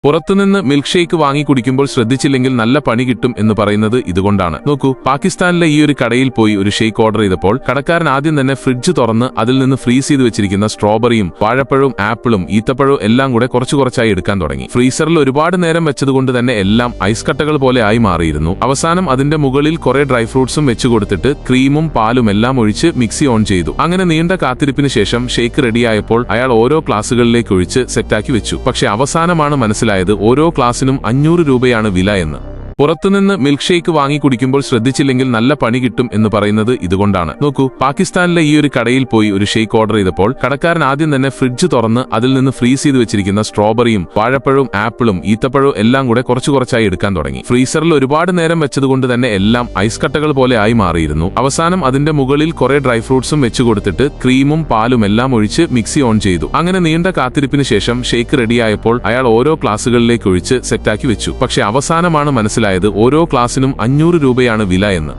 പുറത്തുനിന്ന് milk shake വാങ്ങി കുടിക്കുമ്പോൾ ശ്രദ്ധിച്ചില്ലെങ്കിൽ നല്ല പണി കിട്ടും എന്ന് പറയുന്നത് ഇതുകൊണ്ടാണ്. നോക്കൂ, പാകിസ്ഥാനിലെ ഈ ഒരു കടയിൽ പോയി ഒരു ഷേക്ക് ഓർഡർ ചെയ്തപ്പോൾ കടക്കാരൻ ആദ്യം തന്നെ ഫ്രിഡ്ജ് തുറന്ന് അതിൽ നിന്ന് ഫ്രീസ് ചെയ്ത് വെച്ചിരിക്കുന്ന സ്ട്രോബെറിയും വാഴപ്പഴവും ആപ്പിളും ഈത്തപ്പഴവും എല്ലാം കൂടെ കുറച്ചായി എടുക്കാൻ തുടങ്ങി. ഫ്രീസറിൽ ഒരുപാട് നേരം വെച്ചതുകൊണ്ട് തന്നെ എല്ലാം ഐസ് കട്ടകൾ പോലെ ആയി മാറിയിരുന്നു. അവസാനം അതിന്റെ മുകളിൽ കുറെ ഡ്രൈ ഫ്രൂട്ട്സും വെച്ചു കൊടുത്തിട്ട് ക്രീമും പാലും എല്ലാം ഒഴിച്ച് മിക്സി ഓൺ ചെയ്തു. അങ്ങനെ നീണ്ട കാത്തിരിപ്പിന് ശേഷം ഷേക്ക് റെഡിയായപ്പോൾ അയാൾ ഓരോ ഗ്ലാസുകളിലേക്ക് ഒഴിച്ച് സെറ്റാക്കി വെച്ചു. പക്ഷെ അവസാനമാണ് മനസ്സിലായത് ഓരോ ഗ്ലാസിനും 500 രൂപയാണ് വില എന്ന്. പുറത്തുനിന്ന് മിൽക്ക് ഷേക്ക് വാങ്ങി കുടിക്കുമ്പോൾ ശ്രദ്ധിച്ചില്ലെങ്കിൽ നല്ല പണി കിട്ടും എന്ന് പറയുന്നത് ഇതുകൊണ്ടാണ്. നോക്കൂ, പാകിസ്ഥാനിലെ ഈ ഒരു കടയിൽ പോയി ഒരു ഷേക്ക് ഓർഡർ ചെയ്തപ്പോൾ കടക്കാരൻ ആദ്യം തന്നെ ഫ്രിഡ്ജ് തുറന്ന് അതിൽ നിന്ന് ഫ്രീസ് ചെയ്ത് വെച്ചിരിക്കുന്ന സ്ട്രോബെറിയും വാഴപ്പഴവും ആപ്പിളും ഈത്തപ്പഴവും എല്ലാം കൂടെ കുറച്ചായി എടുക്കാൻ തുടങ്ങി. ഫ്രീസറിൽ ഒരുപാട് നേരം വെച്ചതുകൊണ്ട് തന്നെ എല്ലാം ഐസ് കട്ടകൾ പോലെ ആയി മാറിയിരുന്നു. അവസാനം അതിന്റെ മുകളിൽ കുറെ ഡ്രൈ ഫ്രൂട്ട്സും വെച്ചു കൊടുത്തിട്ട് ക്രീമും പാലും എല്ലാം ഒഴിച്ച് മിക്സി ഓൺ ചെയ്തു. അങ്ങനെ നീണ്ട കാത്തിരിപ്പിന് ശേഷം ഷേക്ക് റെഡിയായപ്പോൾ അയാൾ ഓരോ ഗ്ലാസുകളിലേക്ക് ഒഴിച്ച് സെറ്റാക്കി വെച്ചു. പക്ഷെ അവസാനമാണ് മനസ്സിലായത് ഓരോ ഗ്ലാസിനും 500 രൂപയാണ് വില എന്ന്.